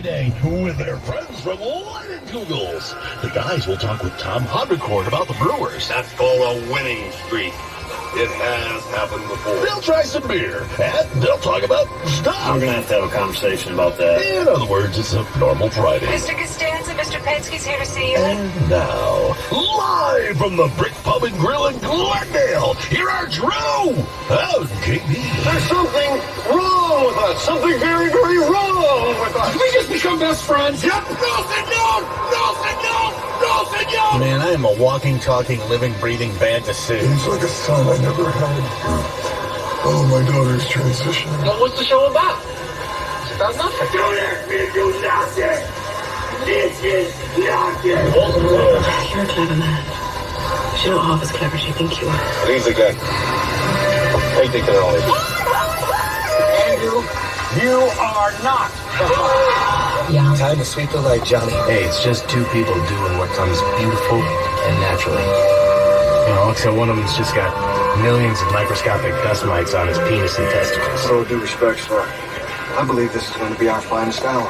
Friday with their friends from Light & Googles. The guys will talk with Tom Haudricourt about the Brewers. That's called a winning streak. It has happened before. They'll try some beer, and they'll talk about stuff. We're going to have a conversation about that. In other words, it's a normal Friday. Mr. Costanza, Mr. Penske's here to see you. And now, live from the Brick Pub and Grill in Glendale, here are Drew and KB. There's something wrong with us. Something very, very wrong with us. Did we just become best friends? Yep. No, senor! No, senor! No, senor! Man, I am a walking, talking, living, breathing bad decision. He's like a son I never had. Oh, my daughter's transitioning. Well, what's the show about? It's about nothing. Don't ask me to do nothing! This is nothing! You're a clever man. But you're not half as clever as you think you are. Leave the gun. I think they're only... Andrew, you are not the father. Yeah. Time to sweep the leg, Johnny. Hey, it's just two people doing what comes beautiful and naturally. You know, except one of them's just got millions of microscopic dust mites on his penis and testicles. So, due respect, sir, I believe this is going to be our finest hour.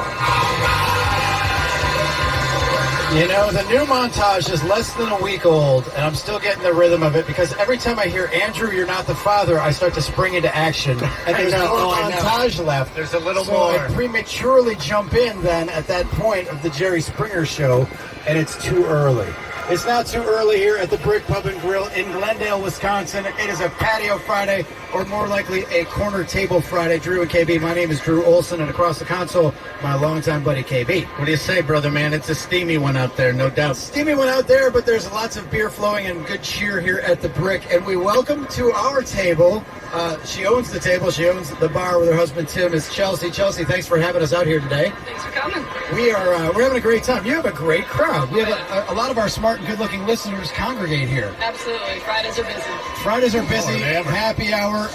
You know, the new montage is less than a week old, and I'm still getting the rhythm of it because every time I hear Andrew, you're not the father, I start to spring into action. And there's more montage left. There's a little so more. I prematurely jump in then at that point of the Jerry Springer show, and it's too early. It's not too early here at the Brick Pub and Grill in Glendale, Wisconsin. It is a patio Friday, or more likely a corner table Friday. Drew and KB, my name is Drew Olson, and across the console, my longtime buddy KB. What do you say, brother man? It's a steamy one out there, no doubt. Steamy one out there, but there's lots of beer flowing and good cheer here at the Brick. And we welcome to our table, she owns the table, she owns the bar with her husband Tim, is Chelsea. Chelsea, thanks for having us out here today. Thanks for coming. We're having a great time. You have a great crowd. We have a lot of our smart and good-looking listeners congregate here. Absolutely. Fridays are busy. Fridays are busy. Happy hour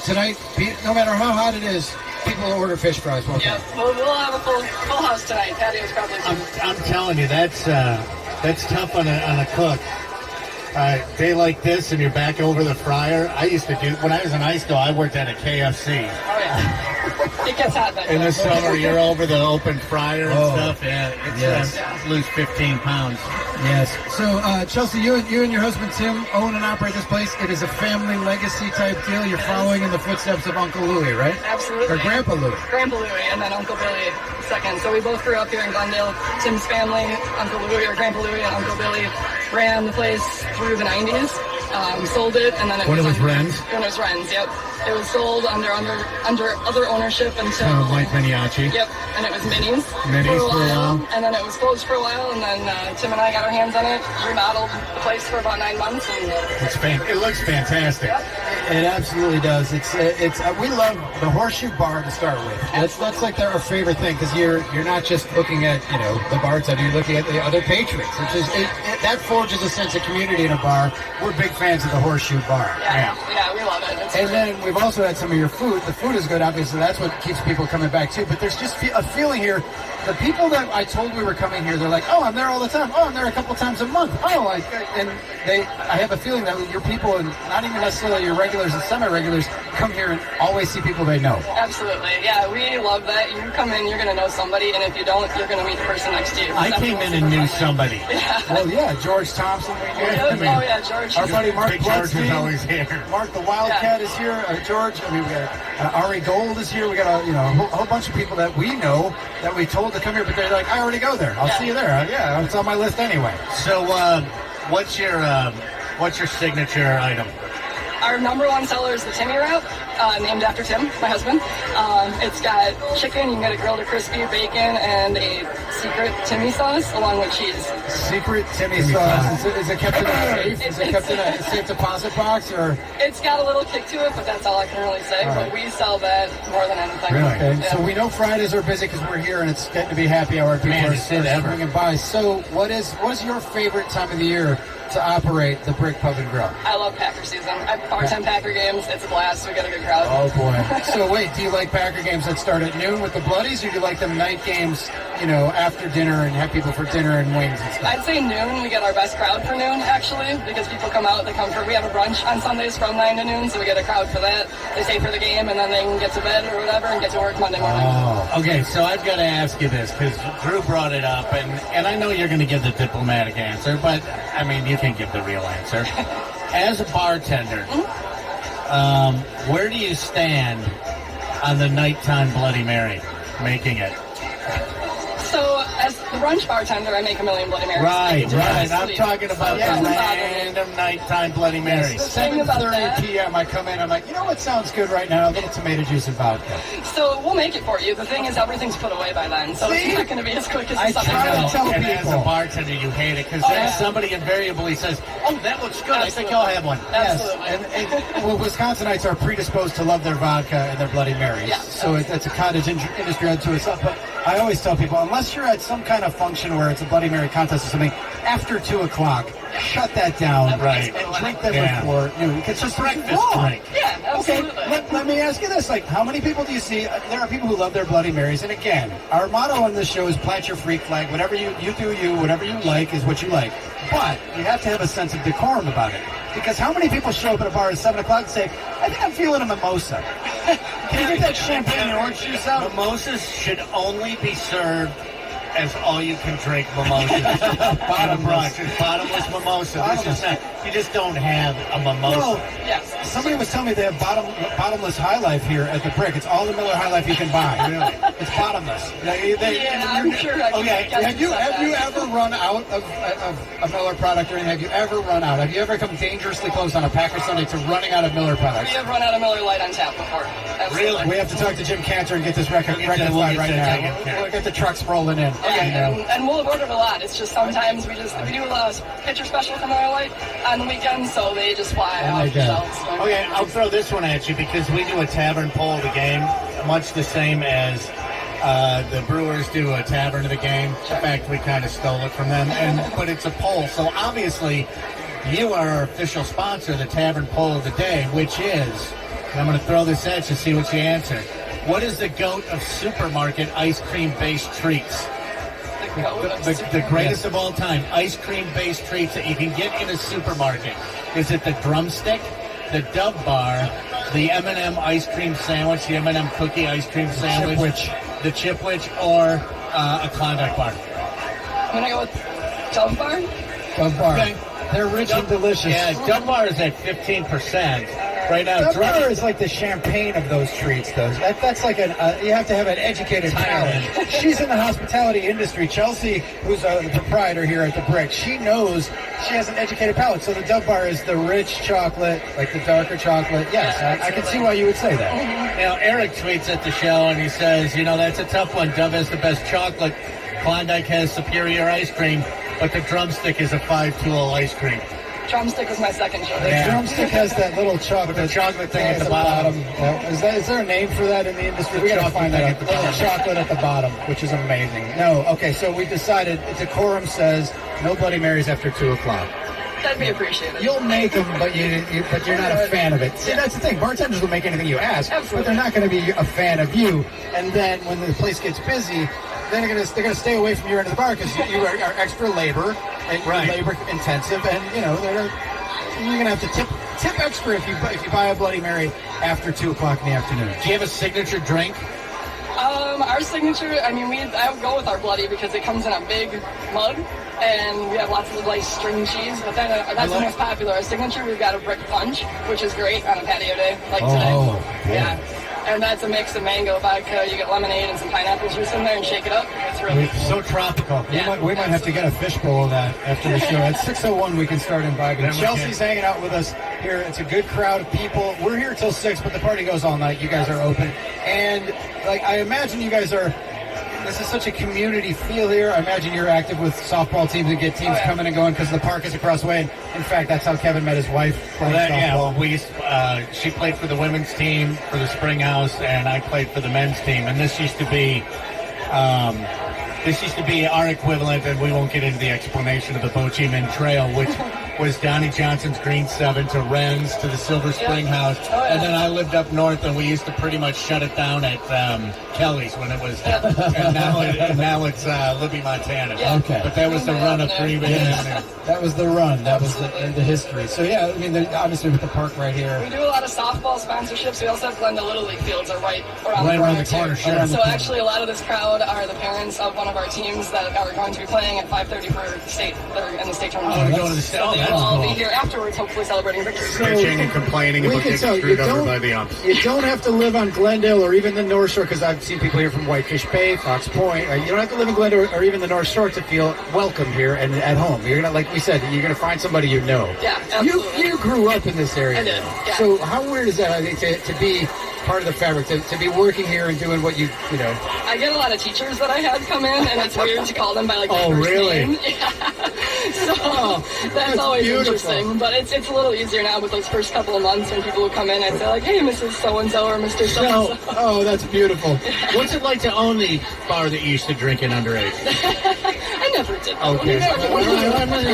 tonight. No matter how hot it is, people order fish fries. Well, Yeah. We'll have a full house tonight. Patio's probably too. I'm telling you, that's tough on a cook. Day like this and you're back over the fryer. I used to do, when I was in high school, I worked at a KFC. Oh, yeah. It gets hot then. In the summer, you're over the open fryer and stuff. Yeah, yes. Lose 15 pounds. Yes. So, Chelsea, you and your husband Tim own and operate this place. It is a family legacy type deal. You're following in the footsteps of Uncle Louie, right? Absolutely. Or Grandpa Louie. Grandpa Louie and then Uncle Billy second. So we both grew up here in Glendale. Tim's family, Uncle Louie or Grandpa Louie and Uncle Billy, ran the place through the 90s. Sold it, and then When it was Wren's? When it was Wren's, yep. It was sold under other ownership until Mike Miniacci. Yep, and it was Minnie's Minnie's for a while. and then it was closed for a while, and then Tim and I got our hands on it, remodeled the place for about 9 months, and It looks fantastic. Yep. It absolutely does. It's we love the Horseshoe Bar to start with. That's like our favorite thing because you're not just looking at the bartender, you're looking at the other patrons, which is that forges a sense of community in a bar. We're big fans of the Horseshoe Bar. yeah, we love it. It's And great. then we've also had some of your food. The food is good, obviously. That's what keeps people coming back too. But there's just a feeling here. The people that I told we were coming here, they're like, "Oh, I'm there all the time. Oh, I'm there a couple times a month. Oh," I have a feeling that your people, and not even necessarily your regulars and semi-regulars, come here and always see people they know. Absolutely, yeah, we love that. You come in, you're going to know somebody, and if you don't, you're going to meet the person next to you. I came in and knew somebody. Well, yeah, George Thompson. George. Our buddy Mark Big George is Bloodstein. always here. Mark the Wildcat is here. George, we got Ari Gold is here. We got a whole bunch of people that we know that we told to come here, but they're like, I already go there. I'll see you there. Yeah, it's on my list anyway. So, what's your signature item? Our number one seller is the Timmy Wrap, named after Tim, my husband. It's got chicken, you can get it grilled or crispy, bacon, and a secret Timmy sauce along with cheese. Secret Timmy sauce. Is it kept in a safe? Is it kept in a safe deposit box, or? It's got a little kick to it, but that's all I can really say. But we sell that more than anything. Really? Okay, Yeah. so we know Fridays are busy because we're here and it's getting to be happy hour. People Man, are it's it ever. swinging by. So what is your favorite time of the year to operate the Brick Pub and Grill? I love Packer season. I bartend Packer games. It's a blast. We get a good crowd. crowd. Oh boy. So wait, do you like Packer games that start at noon with the Bloodies, or do you like them night games, after dinner and have people for dinner and wings and stuff? I'd say noon. We get our best crowd for noon, actually, because people come out. We have a brunch on Sundays from 9 to noon, so we get a crowd for that. They stay for the game, and then they can get to bed or whatever and get to work Monday morning. Oh, Okay, so I've got to ask you this, because Drew brought it up, and I know you're going to give the diplomatic answer, but, I mean, you can give the real answer. As a bartender, where do you stand on the nighttime Bloody Mary, making it? So, as the brunch bartender, I make a million Bloody Marys. Right. I'm Absolutely. talking about Yeah, the doesn't bother me. random nighttime Bloody Marys. The thing about 7:30 that- p.m. I come in, I'm like, you know what sounds good right now? A little tomato juice and vodka. So we'll make it for you. The thing is, everything's put away by then, so See? it's not going to be as quick as I the Sunday try to night. tell And as people. a bartender, you hate it, because Oh, then yeah. somebody invariably says, oh, that looks good. I think Absolutely. I'll have one. Absolutely. Well, Wisconsinites are predisposed to love their vodka and their Bloody Marys. Yeah. So that's a cottage industry unto itself. But I always tell people, unless you're at some kind of function where it's a Bloody Mary contest or something, after 2 o'clock, shut that down. Right. And drink them Yeah. before noon. It's just Breakfast wrong. drink. Yeah, Okay, absolutely. let me ask you this. Like, how many people do you see? There are people who love their Bloody Marys. And again, our motto on this show is plant your freak flag. Whatever you do you, whatever you like is what you like. But you have to have a sense of decorum about it. Because how many people show up at a bar at 7 o'clock and say, I think I'm feeling a mimosa. Can you get that champagne and orange juice out? Mimosas should only be served as all-you-can-drink mimosas. Bottomless. It's bottomless mimosa. This is not, you just don't have a mimosa. No. Yes. Somebody was telling me they have bottomless High Life here at the Brick. It's all the Miller High Life you can buy. Really, it's bottomless. Yeah, I'm sure I can Okay, guess have you that. ever run out of a Miller product or anything? Have you ever run out? Have you ever come dangerously close on a Packer Sunday to running out of Miller We products? have run out of Miller Lite on tap before. Absolutely. We have to talk to Jim Cantor and get this record We'll get rectified to right that. now. We'll get the trucks rolling in. Yeah, and we'll have ordered a lot. It's just sometimes we do a pitcher special for Miller Lite on the weekends, so they just fly Oh my off the God. shelves. Okay, I'll throw this one at you, because we do a tavern poll of the game, much the same as the Brewers do a tavern of the game. In fact, we kind of stole it from them, but it's a poll. So obviously, you are our official sponsor of the tavern poll of the day, which is, and I'm going to throw this at you, see what you answer. What is the GOAT of supermarket ice cream-based treats? The greatest of all time, ice cream-based treats that you can get in a supermarket. Is it the Drumstick, the Dove Bar, the M&M ice cream sandwich, the M&M cookie ice cream sandwich, the Chipwich, or a Klondike bar? I'm going to go with Dove Bar. Dove Bar. Okay. They're rich and delicious. Yeah, Dove Bar is at 15%. Right now, Dove Bar is like the champagne of those treats, though. That's like you have to have an educated palate. She's in the hospitality industry. Chelsea, who's the proprietor here at the Brick, she knows she has an educated palate. So the Dove Bar is the rich chocolate, like the darker chocolate. Yes, I can see why you would say that. Now, Eric tweets at the show and he says, that's a tough one. Dove has the best chocolate. Klondike has superior ice cream, but the Drumstick is a 5-tool ice cream. Drumstick was my second choice. The Drumstick has that little chocolate, thing at the bottom. Yeah. Is there a name for that in the industry? We got to find that out. The little chocolate at the bottom, which is amazing. No, okay, so we decided, decorum says no Bloody Marys after 2 o'clock. That'd be appreciated. You'll make them, but you're not a fan of it. See, that's the thing. Bartenders will make anything you ask, Absolutely. but they're not going to be a fan of you. And then when the place gets busy, then they're gonna stay away from your end of the bar because you are extra labor and Right. labor intensive, and you're gonna have to tip extra if you buy a Bloody Mary after 2 o'clock in the afternoon. Do you have a signature drink? Our signature, I would go with our Bloody because it comes in a big mug, and we have lots of like string cheese. But then that's the most popular. Our signature, we've got a brick punch, which is great on a patio day like today. Yeah. And that's a mix of mango, vodka. You get lemonade and some pineapple juice in there and shake it up. It's really So tropical. We might have to get a fishbowl of that after the show. At 6:01, we can start imbibing. Then we Chelsea's hanging out with us here. It's a good crowd of people. We're here till 6, but the party goes all night. You guys are open. And I imagine you guys are, this is such a community feel here. I imagine you're active with softball teams and get teams coming and going because the park is across the way. In fact, that's how Kevin met his wife playing softball. She played for the women's team for the Spring House, and I played for the men's team. And this used to be our equivalent, and we won't get into the explanation of the Ho Chi Minh Trail, which was Donnie Johnson's Green 7 to Wren's to the Silver Spring House. Oh, yeah. And then I lived up north, and we used to pretty much shut it down at Kelly's when it was, and now it's Libby, Montana. Yeah. Okay. But that was the run of Green Bay Avenue. That was the run. That was the history. So yeah, I mean, obviously with the park right here. We do a lot of softball sponsorships. We also have Glendale Little League fields are right around Right the corner. around the corner, too. sure. So actually, a lot of this crowd are the parents of one of our teams that are going to be playing at 5:30 for the state. They're in the state tournament. Oh, to go to the state. So Oh, they that's will all be cool. here afterwards, hopefully celebrating victory. Bitching and complaining We about can getting tell you screwed over don't, by the umps. you don't have to live on Glendale or even the North Shore, because I've seen people here from Whitefish Bay, Fox Point. You don't have to live in Glendale or even the North Shore to feel welcome here and at home. You're gonna, like we said, you're gonna find somebody you know. Yeah, absolutely. You grew up in this area. I did, yeah. So how weird is that? I think to be part of the fabric, to be working here and doing what you know. I get a lot of teachers that I had come in, and it's weird to call them by like their Oh, first really? name. Yeah. So that's always beautiful. interesting. But it's a little easier now with those first couple of months when people will come in and say like, "Hey, Mrs. So and So or Mr. So and So." Oh, that's beautiful. What's it like to own the bar that you used to drink in underage? I never did. That. Okay.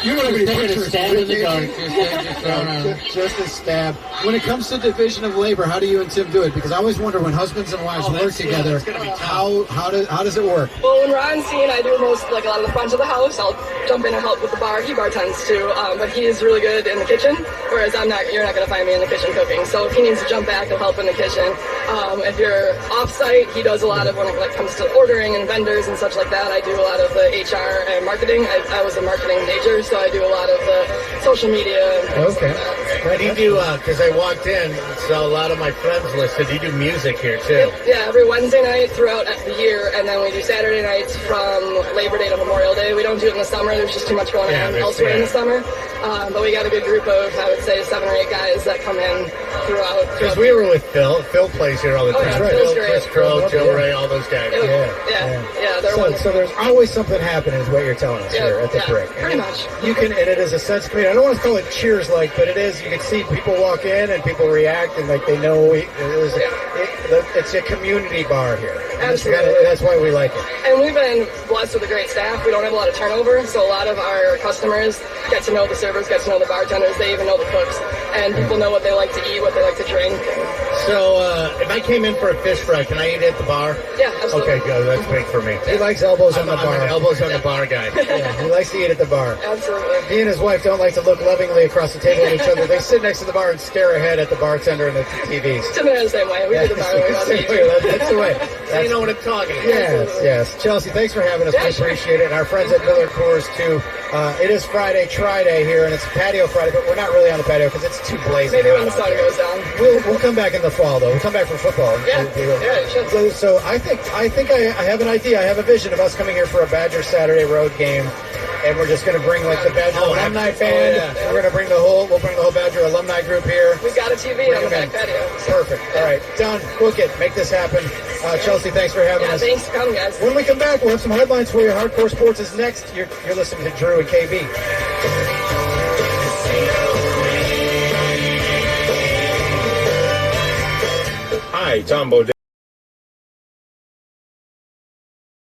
You don't have any pictures. Stand in the dark. Just a stab. When it comes to division of labor, how do you and Tim do it? Because I always wonder when husbands and wives work together, that's gonna be tough. how does it work? Well, when Ron's scene, I do most like a lot of the front of the house. I'll jump in and help with the bar. He bartends too, but he is really good in the kitchen. Whereas I'm not. You're not going to find me in the kitchen cooking. So if he needs to jump back, he'll help in the kitchen. If you're off-site, he does a lot of when it comes to ordering and vendors and such like that. I do a lot of the HR and marketing. I was a marketing major, so I do a lot of the social media. And Okay. But you do, because I walked in, so a lot of my friends listed, you do music here too. Yeah, every Wednesday night throughout the year, and then we do Saturday nights from Labor Day to Memorial Day. We don't do it in the summer. There's just too much going on elsewhere in the summer. But we got a good group of, I would say, 7 or 8 guys that come in throughout. Because we were with Phil. Phil plays here all the Oh, time. yeah, Phil, Phil's great. Chris Crow, Joe Ray, all those guys. Yeah, they're So wonderful. there's always something happening, is what you're telling us Yeah, here at the yeah, break. pretty much. You can, and it is a sense of community. I don't want to call it cheers like, but it is. You can see people walk in and people react, and like they know it's a community bar here. And Absolutely. that's why we like it. And we've been blessed with a great staff. We don't have a lot of turnover, so a lot of our customers get to know the servers, get to know the bartenders. They even know the cooks, and people know what they like to eat, what they like to drink. So if I came in for a fish fry, can I eat it at the bar? Yeah, absolutely. Okay, good. That's big for me. He likes elbows on the I'm bar. an elbows on the bar guy. Yeah, he likes to eat at the bar. Absolutely. He and his wife don't like to look lovingly across the table at each other. They sit next to the bar and stare ahead at the bartender and the TVs. Tim and I are the same way. We do the bar way. That's the way. So you know what I'm talking about. Yes. Chelsea, thanks for having us. Yeah, We sure. appreciate it. And our friends at Miller Coors, too. It is Friday, Tri-Day here, and it's Patio Friday, but we're not really on the patio because it's too blazing. Maybe when the hot sun out there. goes down. We'll come back in the fall, though. We'll come back for football. Yeah, it should. So I think I have an idea. I have a vision of us coming here for a Badger Saturday road game, and we're just going to bring like the Badger alumni band. yeah. We're going to bring we'll bring the whole Badger alumni group here. We've got a TV on the back patio. So, Perfect. All right, done. Book it. Make this happen. Chelsea, thanks for having Yeah, us. thanks for coming, guys. When we come back, we'll have some headlines for you. Hardcore Sports is next. You're listening to Drew and KB. Hi, Tom Bodine.